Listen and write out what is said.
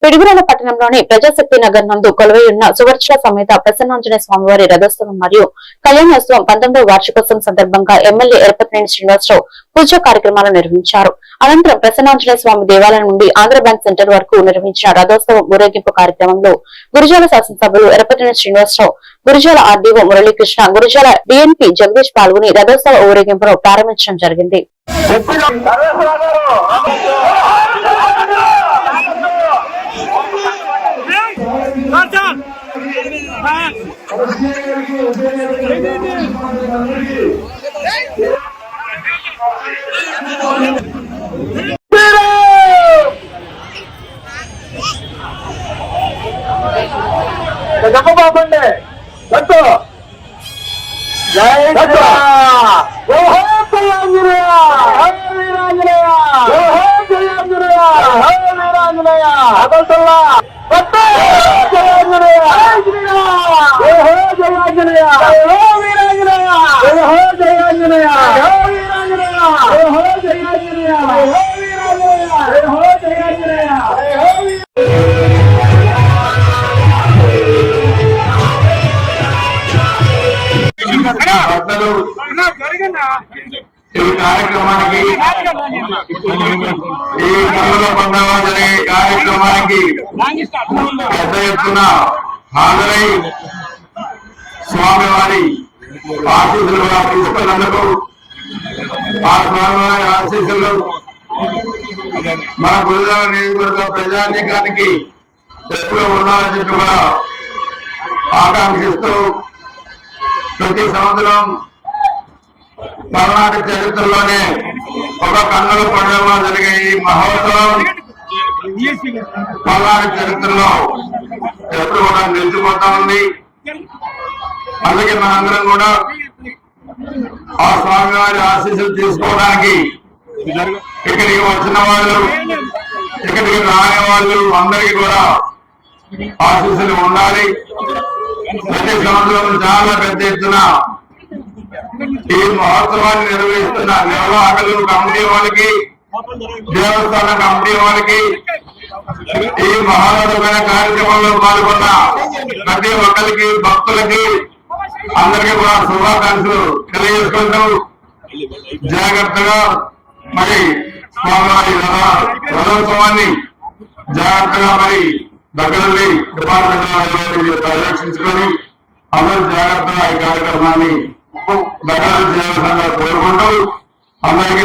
పిడుగురాల పట్టణంలోని ప్రజాశక్తి నగర్ నందు కొలువై ఉన్న సువర్చల సమేత ప్రసన్నాంజనేయ స్వామివారి రథోత్సవం మరియు కళ్యాణోత్సవం 19వ వార్షికోత్సవం సందర్భంగా ఎమ్మెల్యే ఎరపతినేని శ్రీనివాసరావు పూజా కార్యక్రమాలు నిర్వహించారు. అనంతరం ప్రసన్నాంజనేయ స్వామి దేవాలయం నుండి ఆంధ్ర బ్యాంక్ సెంటర్ వరకు నిర్వహించిన రథోత్సవం ఊరేగింపు కార్యక్రమంలో గురుజాల శాసనసభ్యులు ఎరపతినేని శ్రీనివాసరావు, గురుజాల ఆర్డీఓ మురళీకృష్ణ, గురుజాల డిఎన్పీ జగదీష్ పాల్గొని రథోత్సవ ఊరేగింపును ప్రారంభించడం జరిగింది. ఈ కార్యక్రమానికి ఈ కళ్ళలో పండుగ జరిగే కార్యక్రమానికి పెద్ద ఎత్తున హాజరై స్వామివారి ఆశీస్సులుగా తీసుకున్నందుకు ఆ స్వామివారి ఆశీస్సులు మన గురుజాల నియోజకవర్గ ప్రజానీకానికి ఎప్పుడు ఉండాలని చెప్పి కూడా ఆకాంక్షిస్తూ ప్రతి సంవత్సరం పల్నాడు చరిత్రలోనే ఒక కన్నుల పండుగ జరిగే ఈ మహోత్సవం పల్నాడు చరిత్రలో ఎప్పుడు కూడా నిలిచిపోతా ఉంది. అందుకే మనందరం కూడా ఆ స్వామివారి ఆశీస్సులు తీసుకోవడానికి ఇక్కడికి వచ్చిన వాళ్ళు, ఇక్కడికి రాని వాళ్ళు అందరికీ కూడా ఆశీస్సులు ఉండాలి. ప్రతి సంవత్సరం చాలా పెద్ద ఎత్తున ఈ మహోత్సవాన్ని నిర్వహిస్తున్న నిర్వాహకులు, కమిటీ వాళ్ళకి, దేవస్థాన కమిటీ వాళ్ళకి, ఈ మహోన్నతమైన కార్యక్రమంలో పాల్గొన్న ప్రతి ఒక్కరికి, భక్తులకి అందరికీ కూడా శుభాకాంక్షలు తెలియజేసుకుంటూ జాగ్రత్తగా మరి స్వామివారి రథోత్సవాన్ని జాగ్రత్తగా మరి దగ్గరుండి డిపార్ట్మెంట్ పరిరక్షించుకొని అందరూ జాగ్రత్తగా ఈ కార్యక్రమాన్ని దగ్గర చేయాల్సిందిగా కోరుకుంటూ అందరికీ